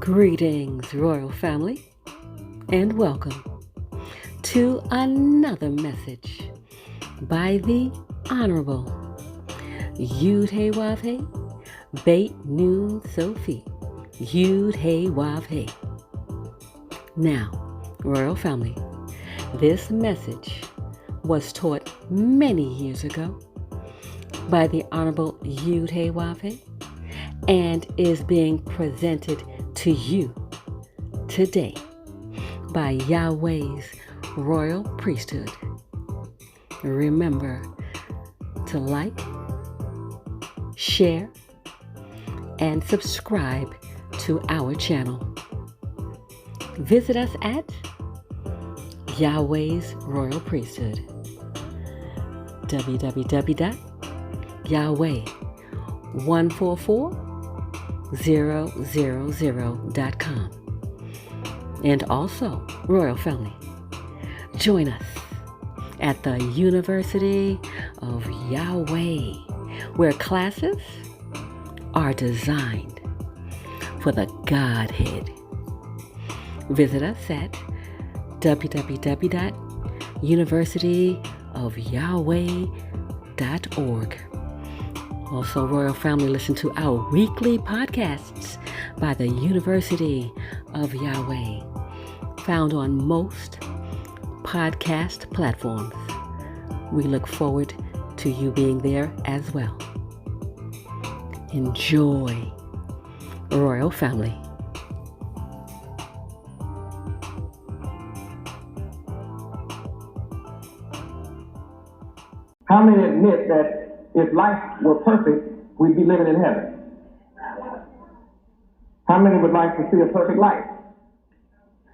Greetings, royal family, and welcome to another message by the Honorable Yahweh Beit Nun Sophie Yahweh. Now, royal family, this message was taught many years ago by the Honorable Yahweh and is being presented to you today by Yahweh's royal priesthood. Remember to like, share, and subscribe to our channel. Visit us at Yahweh's royal priesthood, www.yahweh144000.com. And also, royal family, join us at the University of Yahweh, where classes are designed for the Godhead. Visit us at www.universityofyahweh.org. Also, royal family, listen to our weekly podcasts by the University of Yahweh, found on most podcast platforms. We look forward to you being there as well. Enjoy, royal family. How many admit that if life were perfect, we'd be living in heaven? How many would like to see a perfect life?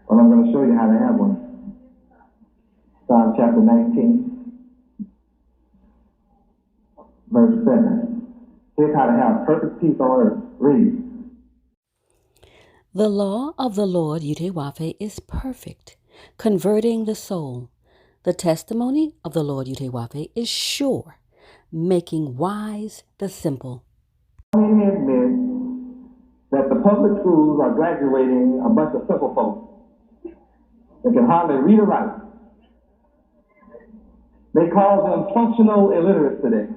Well, I'm going to show you how to have one. Psalm chapter 19, verse 7. Here's how to have perfect peace on earth. Read. The law of the Lord Yahweh is perfect, converting the soul. The testimony of the Lord Yahweh is sure, making wise the simple. How many admit that the public schools are graduating a bunch of simple folks that can hardly read or write? They call them functional illiterates today.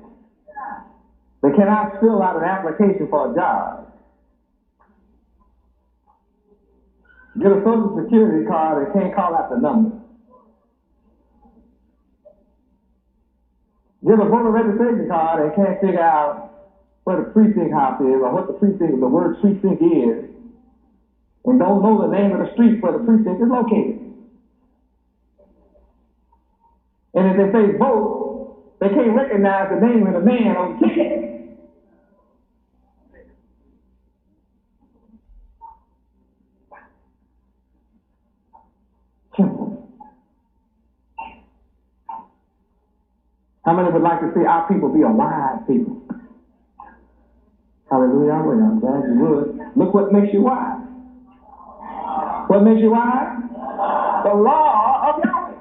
They cannot fill out an application for a job. Get a social security card and can't call out the number. Get a voter registration card and can't figure out where the precinct house is or what the word precinct is, and don't know the name of the street where the precinct is located. And if they say vote, they can't recognize the name of the man on the ticket. How many would like to see our people be a wise people? Hallelujah. I'm glad you would. Look what makes you wise. What makes you wise? The law of Yahweh.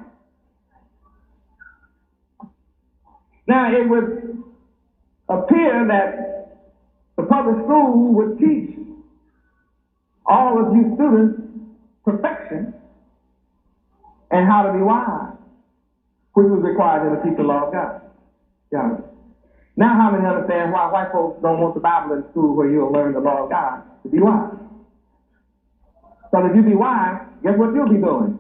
Now, it would appear that the public school would teach all of you students perfection and how to be wise, which was required in to teach the law of God. Yahweh. Now, how many understand why white folks don't want the Bible in school where you'll learn the law of God to be wise? So if you be wise, guess what you'll be doing?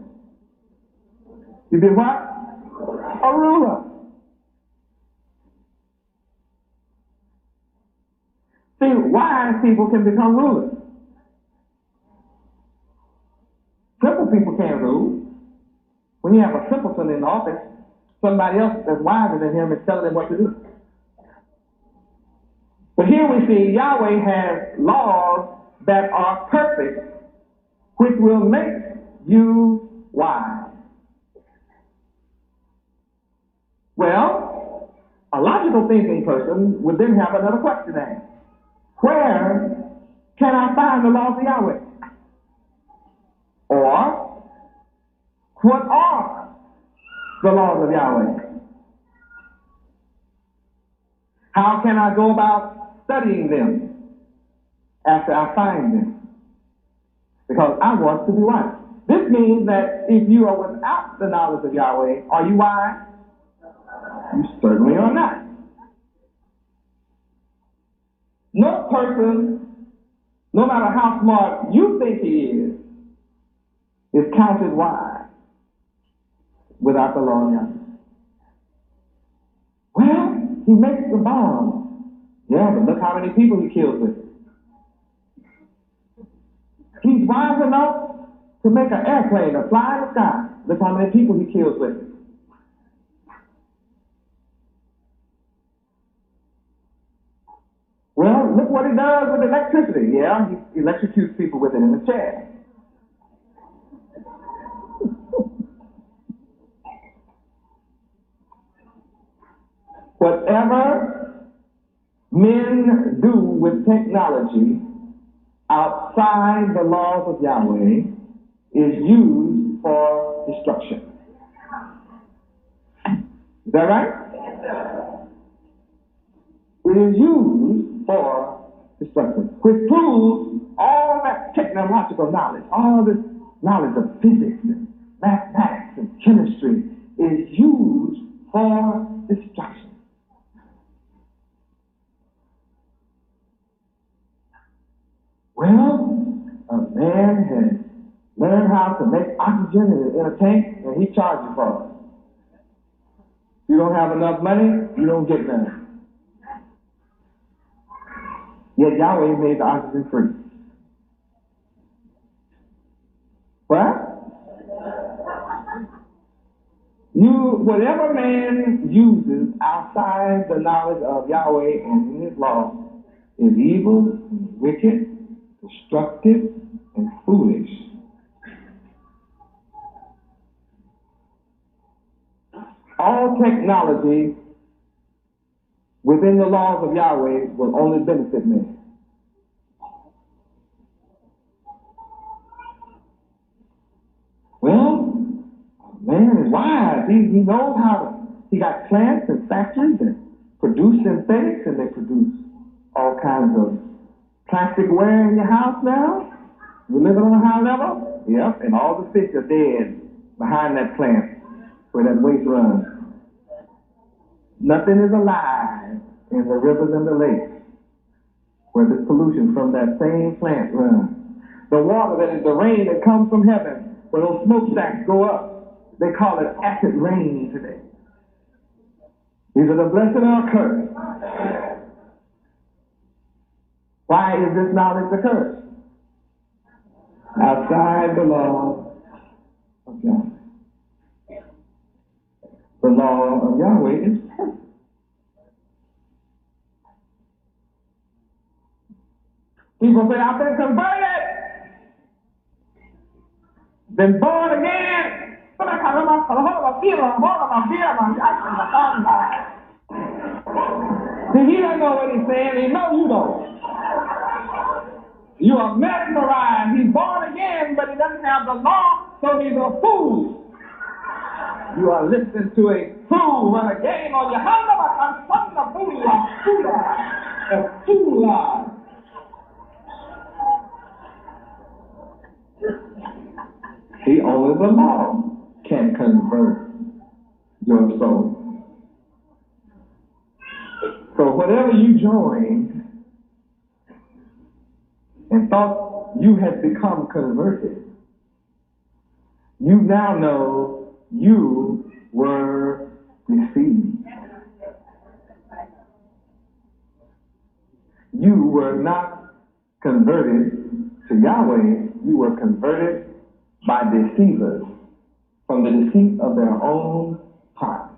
You'll be what? A ruler. See, wise people can become rulers. Simple people can't rule. When you have a simpleton in the office, somebody else that's wiser than him is telling him what to do. But here we see Yahweh has laws that are perfect, which will make you wise. Well, a logical thinking person would then have another question to ask. Where can I find the laws of Yahweh? Or, what are the laws of Yahweh? How can I go about studying them after I find them? because I want to be wise. This means that if you are without the knowledge of Yahweh, are you wise? You certainly are not. No person, no matter how smart you think he is counted wise without the law of Yahweh. Well, he makes the bomb. Yeah, but look how many people he kills with it. He's wise enough to make an airplane to fly in the sky. Look how many people he kills with it. Well, look what he does with electricity. Yeah, he electrocutes people with it in a chair. Whatever men do with technology outside the laws of Yahweh is used for destruction. Is that right? It is used for destruction, which proves all that technological knowledge, all this knowledge of physics and mathematics and chemistry is used for destruction. Well, a man has learned how to make oxygen in a tank, and he charges for it. You don't have enough money, you don't get none. Yet Yahweh made the oxygen free. What? Whatever man uses outside the knowledge of Yahweh and in his law is evil, wicked, destructive, and foolish. All technology within the laws of Yahweh will only benefit man. Well, man is wise. He knows how to. He got plants and factories that produce synthetics, and they produce all kinds of plastic ware in your house now. You living on a high level? Yep, and all the fish are dead behind that plant where that waste runs. Nothing is alive in the rivers and the lakes where this pollution from that same plant runs. The water that is the rain that comes from heaven, where those smokestacks go up, they call it acid rain today. Either the blessed or cursed. Why is this knowledge the curse? Outside the law of Yahweh. The law of Yahweh is perfect. People say, I've been converted, been born again. See, he doesn't know what he's saying. He knows you don't. You are mesmerized. He's born again, but he doesn't have the law, so he's a fool. You are listening to a fool run a game on your hand. A fool. See, only the law can convert your soul. So whatever you joined and thought you had become converted, you now know you were deceived. You were not converted to Yahweh, you were converted by deceivers from the deceit of their own heart.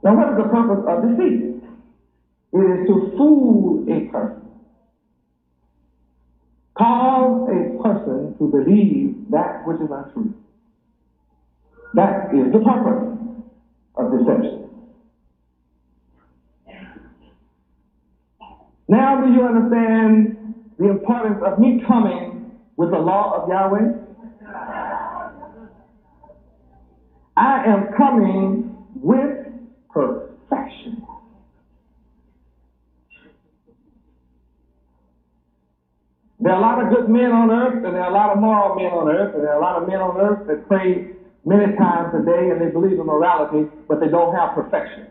Now, what is the purpose of deceit? It is to fool a person. Cause a person to believe that which is untrue. That is the purpose of deception. Now, do you understand the importance of me coming with the law of Yahweh? I am coming with perfection. There are a lot of good men on earth, and there are a lot of moral men on earth, and there are a lot of men on earth that pray many times a day, and they believe in morality, but they don't have perfection.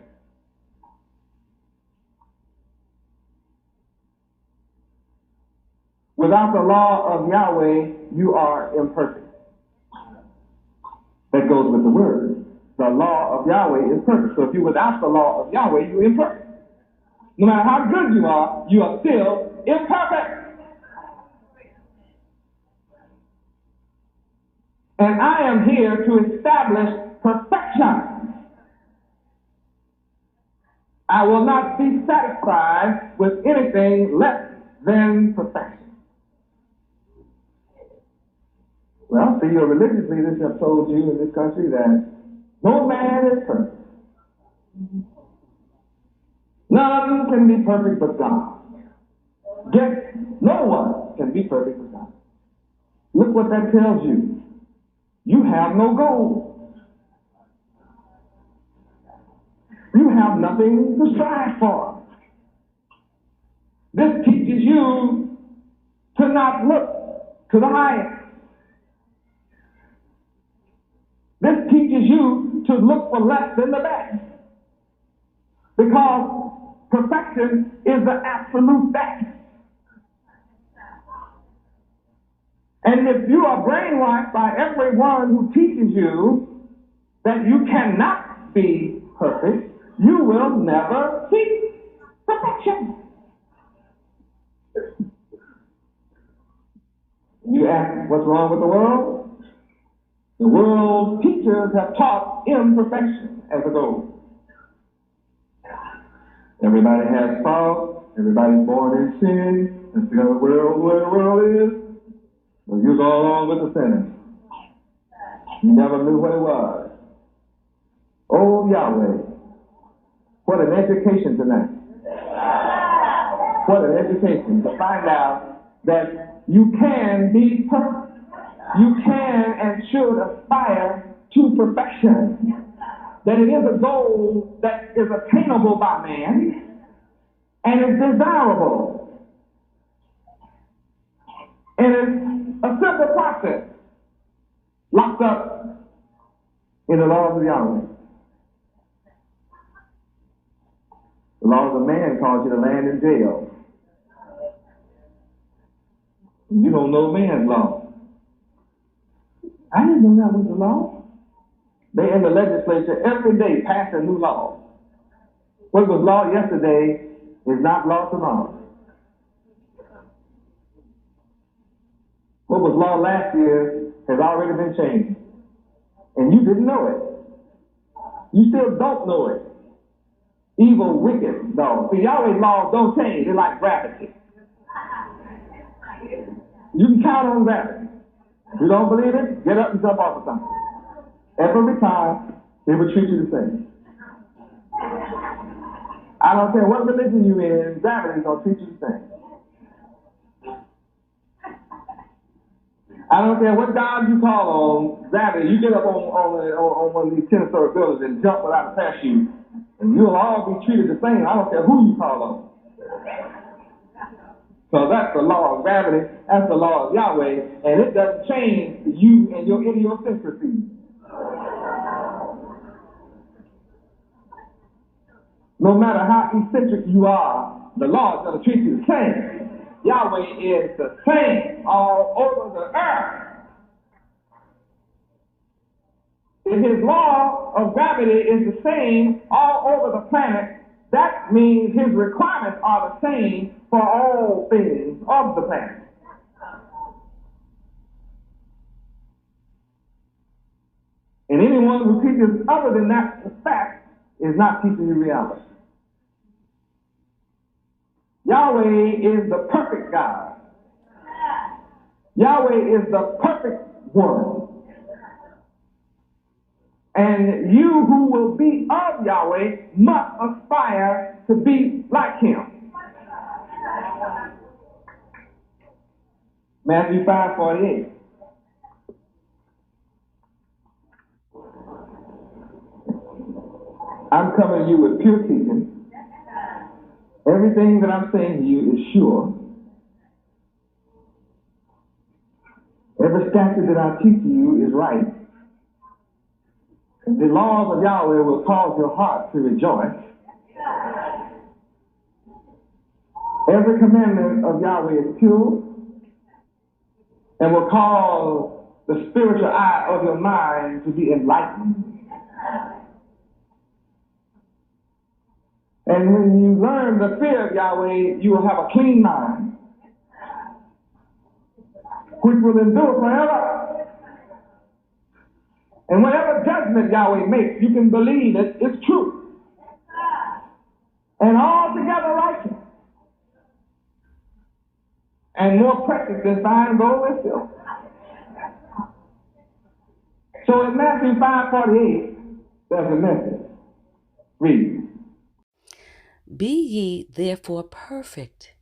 Without the law of Yahweh, you are imperfect. That goes with the word. The law of Yahweh is perfect. So if you're without the law of Yahweh, you're imperfect. No matter how good you are still imperfect. And I am here to establish perfection. I will not be satisfied with anything less than perfection. Well, see, your religious leaders have told you in this country that no man is perfect. None can be perfect but God. Yes, no one can be perfect but God. Look what that tells you. You have no goal. You have nothing to strive for. This teaches you to not look to the highest. This teaches you to look for less than the best. Because perfection is the absolute best. And if you are brainwashed by everyone who teaches you that you cannot be perfect, you will never see perfection. You ask what's wrong with the world? The world's teachers have taught imperfection as a goal. Everybody has fault. Everybody's born in sin. That's the world where the world is. Well, you go along with the sinners. You never knew what it was. Oh, Yahweh. What an education tonight. What an education to find out that you can be perfect. You can and should aspire to perfection. That it is a goal that is attainable by man and is desirable. And it's a simple process locked up in the laws of Yahweh. The laws of man cause you to land in jail. You don't know man's law. I didn't know that was the law. They in the legislature every day pass a new law. What was law yesterday is not law tomorrow. What was law last year has already been changed. And you didn't know it. You still don't know it. Evil, wicked laws. See, Yahweh's laws don't change. They're like gravity. You can count on gravity. If you don't believe it, get up and jump off of something. Every time, they will treat you the same. I don't care what religion you're in, gravity is going to treat you the same. I don't care what God you call on, gravity, you get up on one of these 10-story buildings and jump without a parachute, and you'll all be treated the same. I don't care who you call on. So that's the law of gravity, that's the law of Yahweh, and it doesn't change you and your idiosyncrasies. No matter how eccentric you are, the law is going to treat you the same. Yahweh is the same all over the earth. If his law of gravity is the same all over the planet, that means his requirements are the same for all things of the planet. And anyone who teaches other than that fact is not teaching you reality. Yahweh is the perfect God. Yahweh is the perfect one. And you who will be of Yahweh must aspire to be like him. Matthew 5:48. I'm coming to you with pure teaching. Everything that I'm saying to you is sure. Every statute that I teach you is right. And the laws of Yahweh will cause your heart to rejoice. Every commandment of Yahweh is pure and will cause the spiritual eye of your mind to be enlightened. And when you learn the fear of Yahweh, you will have a clean mind, which will endure forever. And whatever judgment Yahweh makes, you can believe that it's true and altogether righteous and more precious than fine gold and silver. So in Matthew 5:48, there's a message. Read. Be ye therefore perfect,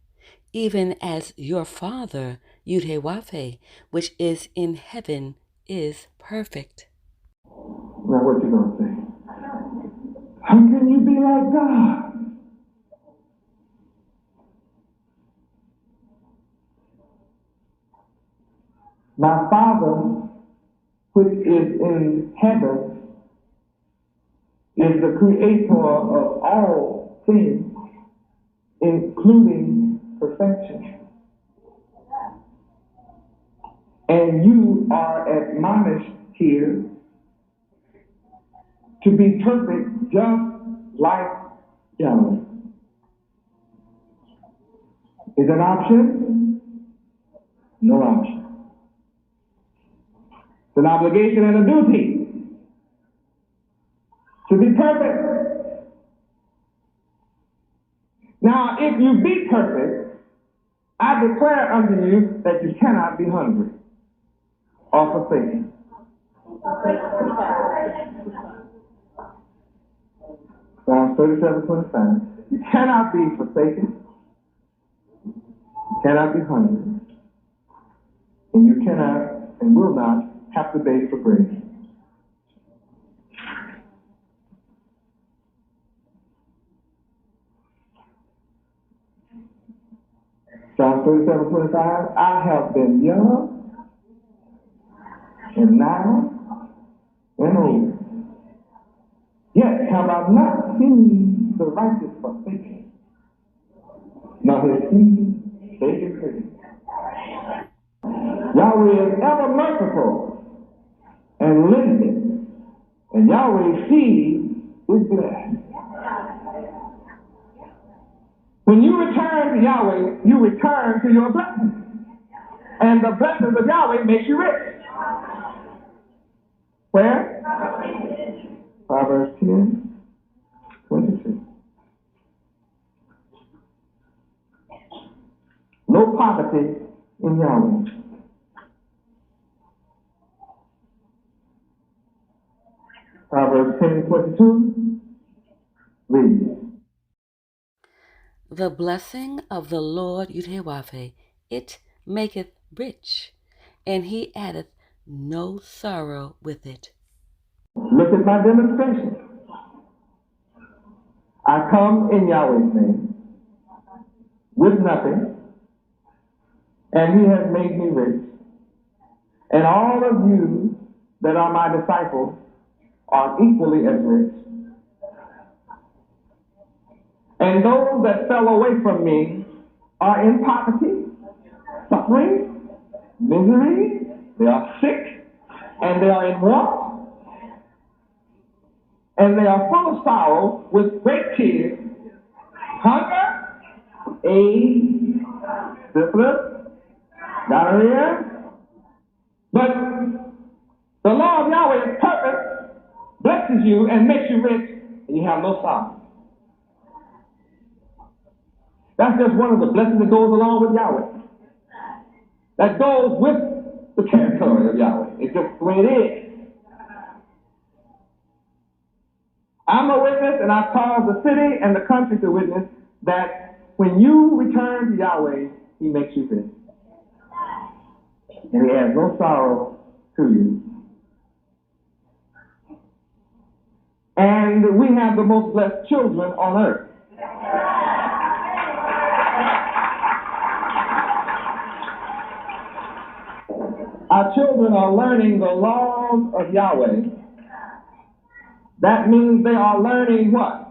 even as your Father, Yahweh, which is in heaven, is perfect. Now what you gonna say? How can you be like God? My Father, which is in heaven, is the creator of all things, including perfection. And you are admonished here to be perfect just like Yahweh. Is it an option? No option. It's an obligation and a duty to be perfect. Now, if you be perfect, I declare unto you that you cannot be hungry or forsaken. Psalms 37:25. You cannot be forsaken, you cannot be hungry, and you cannot and will not have to beg for bread. Psalms 37:25. I have been young and now and old. Yet have I not seen the righteous forsaken, nor his seed begging bread. Yahweh is ever merciful and lending, and Yahweh's seed is blessed. When you return to Yahweh, you return to your blessing. And the blessings of Yahweh makes you rich. Where? Proverbs 10:22. No poverty in Yahweh. Proverbs 10:22. Read. The blessing of the Lord Yahweh, it maketh rich, and he addeth no sorrow with it. Look at my demonstration. I come in Yahweh's name with nothing, and he has made me rich. And all of you that are my disciples are equally as rich. And those that fell away from me are in poverty, suffering, misery, they are sick, and they are in want, and they are full of sorrow with great tears, hunger, AIDS, syphilis, gonorrhea. But the law of Yahweh is perfect, blesses you and makes you rich, and you have no sorrow. That's just one of the blessings that goes along with Yahweh. That goes with the territory of Yahweh. It's just the way it is. I'm a witness, and I've called the city and the country to witness that when you return to Yahweh, he makes you rich. And he has no sorrow to you. And we have the most blessed children on earth. our children are learning the laws of Yahweh, that means they are learning what?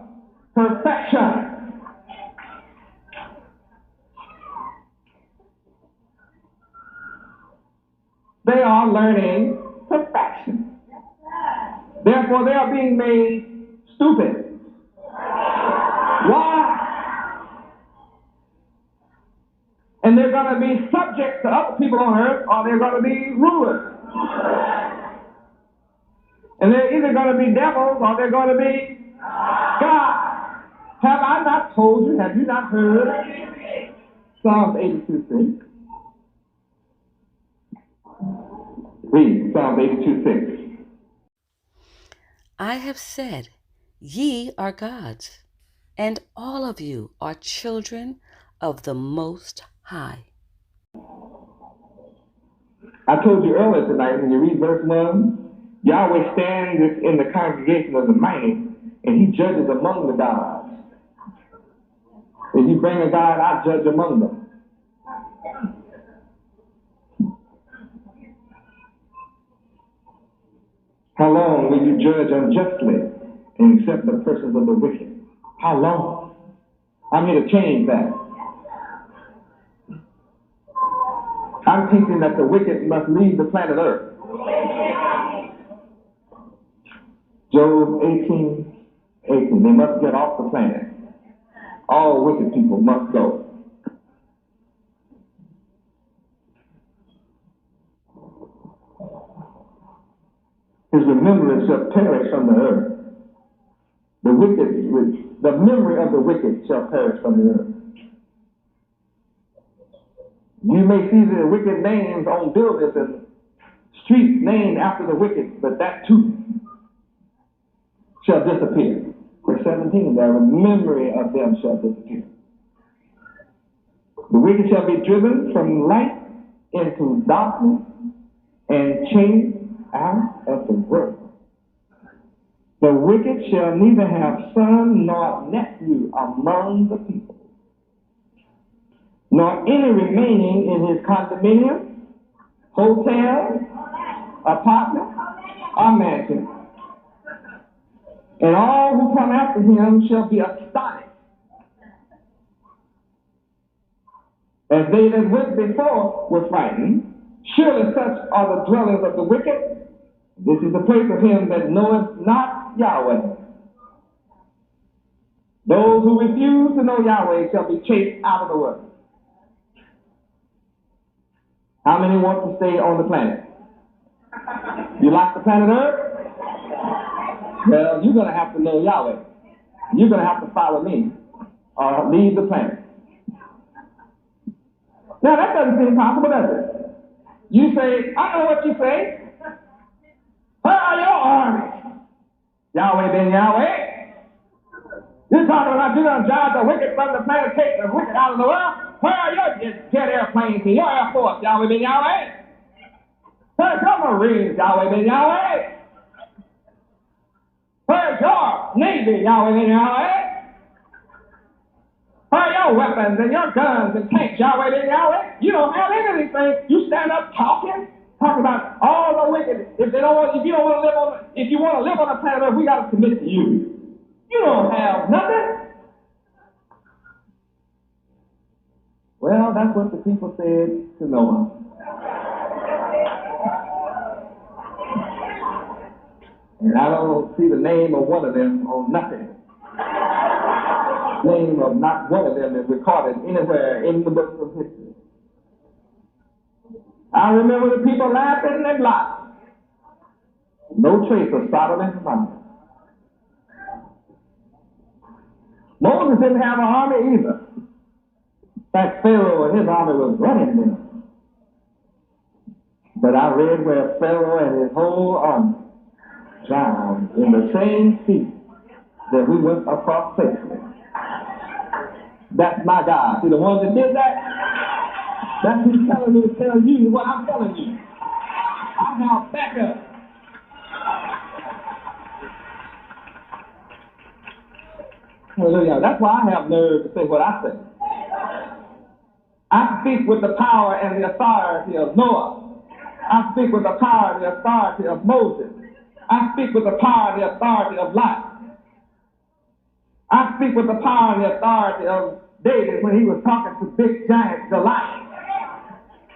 Perfection. They are learning perfection. Therefore, they are being made stupid. Why? And they're going to be subject to other people on earth, or they're going to be rulers. And they're either going to be devils or they're going to be God. Have I not told you? Have you not heard? Psalms 82:6. Read Psalms 82:6. I have said, ye are gods, and all of you are children of the Most High. I told you earlier tonight, when you read verse 1, Yahweh stands in the congregation of the mighty, and he judges among the gods. If you bring a god, I judge among them. How long will you judge unjustly and accept the persons of the wicked? How long? I'm here to change that. I'm teaching that the wicked must leave the planet Earth. Job 18:18. They must get off the planet. All wicked people must go. His remembrance shall perish from the earth. The memory of the wicked shall perish from the earth. You may see the wicked names on buildings and streets named after the wicked, but that too shall disappear. Verse 17, the memory of them shall disappear. The wicked shall be driven from light into darkness and chased out of the world. The wicked shall neither have son nor nephew among the people, nor any remaining in his condominium, hotel, apartment, or mansion. And all who come after him shall be astonished, as they that went before were frightened. Surely such are the dwellings of the wicked. This is the place of him that knoweth not Yahweh. Those who refuse to know Yahweh shall be chased out of the world. How many want to stay on the planet? You like the planet Earth? Well, you're going to have to know Yahweh. You're going to have to follow me or leave the planet. Now, that doesn't seem possible, does it? You say, I know what you say. Where are your armies? Yahweh been Yahweh. You're talking about you're going to drive the wicked from the planet, take the wicked out of the world. Where are your jet airplanes and your Air Force? Yahweh been Yahweh. Where's your Marines? Yahweh been Yahweh. Where's your Navy? Yahweh been Yahweh. Where are your weapons and your guns and tanks? Yahweh been Yahweh. You don't have any of these things. You stand up talking about all the wicked. If you want to live on the planet Earth, we got to submit to you. You don't have nothing. Well, that's what the people said to Noah. And I don't see the name of one of them on nothing. Name of not one of them is recorded anywhere in the books of history. I remember the people laughing and laughing. No trace of Sodom and Gomorrah. Moses didn't have an army either. In fact, Pharaoh and his army was running them. But I read where Pharaoh and his whole army drowned in the same sea that we went across safely. That's my God. See, the one that did that, that's who's telling me to tell you what I'm telling you. I have backup. Hallelujah. That's why I have nerve to say what I say. I speak with the power and the authority of Noah. I speak with the power and the authority of Moses. I speak with the power and the authority of Lot. I speak with the power and the authority of David when he was talking to big giant Goliath.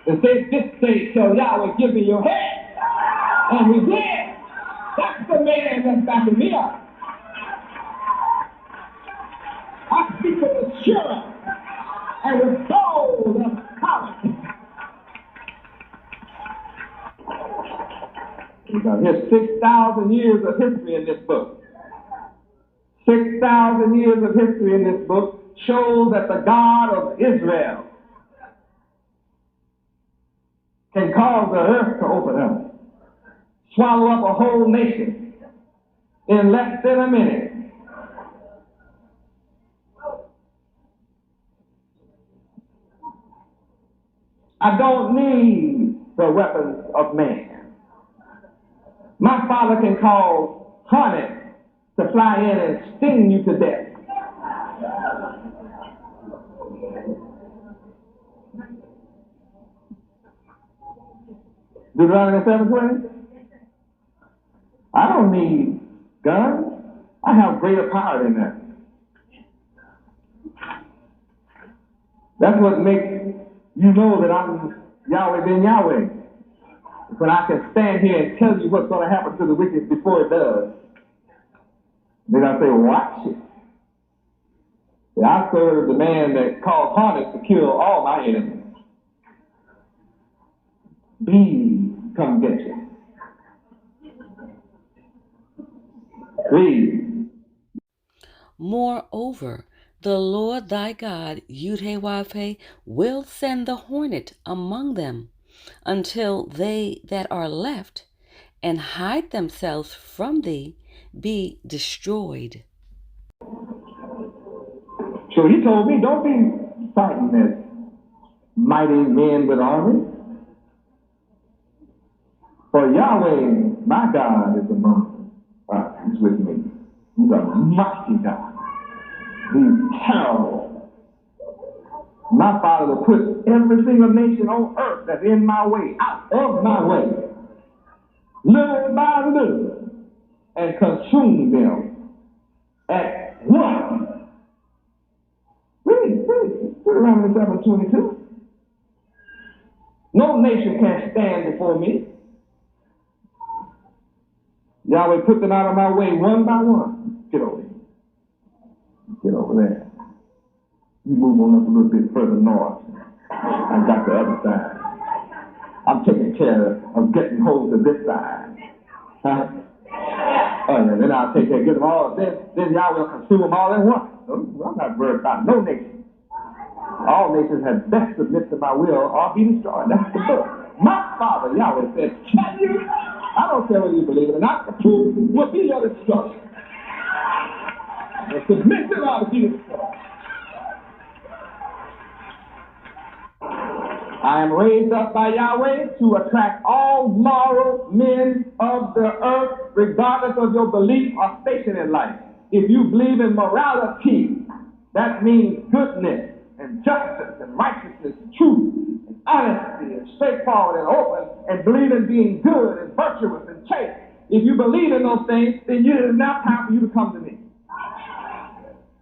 And said, this day shall Yahweh give me your head. And he did. That's the man that's backing me up. I speak with assurance and with bold authority. There's 6,000 years of history in this book. 6,000 years of history in this book shows that the God of Israel can cause the earth to open up, swallow up a whole nation in less than a minute. I don't need the weapons of man. My Father can cause hornets to fly in and sting you to death. Deuteronomy 7:20. I don't need guns. I have greater power than that. That's what makes you know that I'm Yahweh ben Yahweh. When I can stand here and tell you what's going to happen to the wicked before it does. Then I say, watch it. See, I serve the man that caused hornets to kill all my enemies. Bees come get you. Please. Moreover, the Lord thy God, Yahweh, will send the hornet among them until they that are left and hide themselves from thee be destroyed. So he told me, don't be fighting as mighty men with armies. For Yahweh, my God, is among us. He's with me. He's a mighty God. He's terrible. My Father will put every single nation on earth that's in my way out of my way, little by little, and consume them at once. Read Deuteronomy 7:22. No nation can stand before me. Yahweh put them out of my way one by one. Get over here. Get over there. You move on up a little bit further north. I got the other side. I'm taking care of getting hold of this side. Huh? Oh yeah, then I'll take care of get them all. Then Yahweh will consume them all at once. I'm not worried about no nation. All nations had best submit to my will or be destroyed. That's the book. My Father, Yahweh, said, can you? I don't care whether you believe it or not. The truth will be your destruction. The submission ought to be destroyed. I am raised up by Yahweh to attract all moral men of the earth, regardless of your belief or station in life. If you believe in morality, that means goodness and justice and righteousness, truth and honesty and straightforward and open, and believe in being good and virtuous and chaste. If you believe in those things, then it is now time for you to come to me.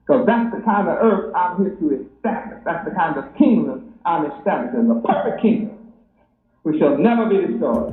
Because that's the kind of earth I'm here to establish. That's the kind of kingdom I'm establishing. The perfect kingdom, which shall never be destroyed.